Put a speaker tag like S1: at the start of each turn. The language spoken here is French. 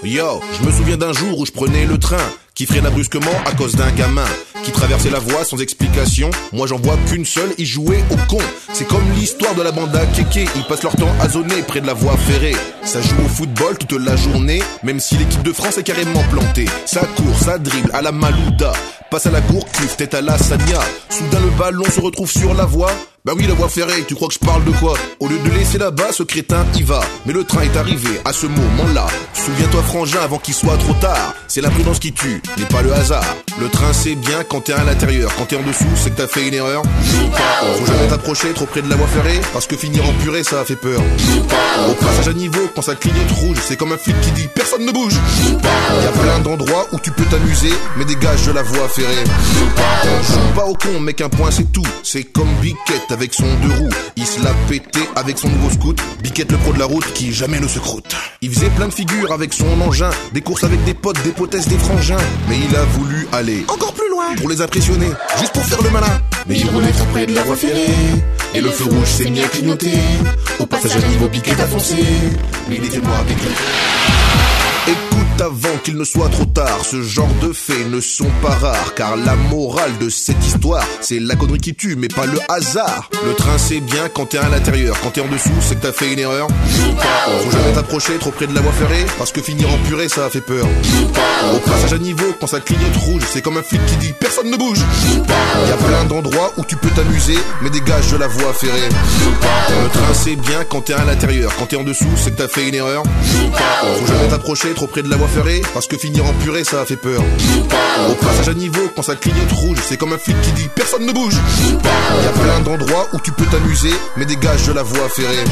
S1: Yo, je me souviens d'un jour où je prenais le train, qui freina brusquement à cause d'un gamin qui traversait la voie sans explication. Moi j'en vois qu'une seule, ils jouaient au con. C'est comme l'histoire de la bande à kéké, ils passent leur temps à zoner près de la voie ferrée. Ça joue au football toute la journée, même si l'équipe de France est carrément plantée. Ça court, ça dribble à la Malouda, passe à la cour, cuve, tête à la Sania. Soudain le ballon se retrouve sur la voie. Bah oui, la voie ferrée, tu crois que je parle de quoi? Au lieu de laisser là-bas, ce crétin y va. Mais le train est arrivé à ce moment-là. Souviens-toi frangin avant qu'il soit trop tard. C'est la prudence qui tue, n'est pas le hasard. Le train c'est bien quand t'es à l'intérieur. Quand t'es en dessous, c'est que t'as fait une erreur. Faut jamais t'approcher trop près de la voie ferrée, parce que finir en purée ça fait peur. Au passage à niveau, quand ça clignote rouge, c'est comme un flic qui dit personne ne bouge. Y a plein d'endroits où tu peux t'amuser, mais dégage de la voie ferrée. Joue pas au con mec, un point c'est tout. C'est comme Biquette avec son deux roues. Il se l'a pété avec son nouveau scoot. Biquette le pro de la route qui jamais ne se croûte. Il faisait plein de figures avec son engin, des courses avec des potes, des potesses, des frangins. Mais il a voulu aller encore plus loin pour les impressionner, juste pour faire le malin.
S2: Mais il roulait trop près de la voie ferrée, et le feu rouge s'est mis à clignoter. Au passage à niveau, Biquette a foncé, mais il était noir avec le...
S1: Écoute avant qu'il ne soit trop tard, ce genre de faits ne sont pas rares, car la morale de cette histoire, c'est la connerie qui tue, mais pas le hasard. Le train c'est bien quand t'es à l'intérieur, quand t'es en dessous, c'est que t'as fait une erreur. Faut jamais t'approcher trop près de la voie ferrée, parce que finir en purée ça fait peur. Au passage à niveau, quand ça clignote rouge, c'est comme un flic qui dit personne ne bouge. Y a plein d'endroits où tu peux t'amuser, mais dégage de la voie ferrée. Le train c'est bien quand t'es à l'intérieur, quand t'es en dessous, c'est que t'as fait une erreur. Faut jamais t'approcher trop près de la voie ferrée, parce que finir en purée ça fait peur. Au passage à niveau, quand ça clignote rouge, c'est comme un flic qui dit personne ne bouge. Y a plein d'endroits où tu peux t'amuser, mais dégage de la voie ferrée.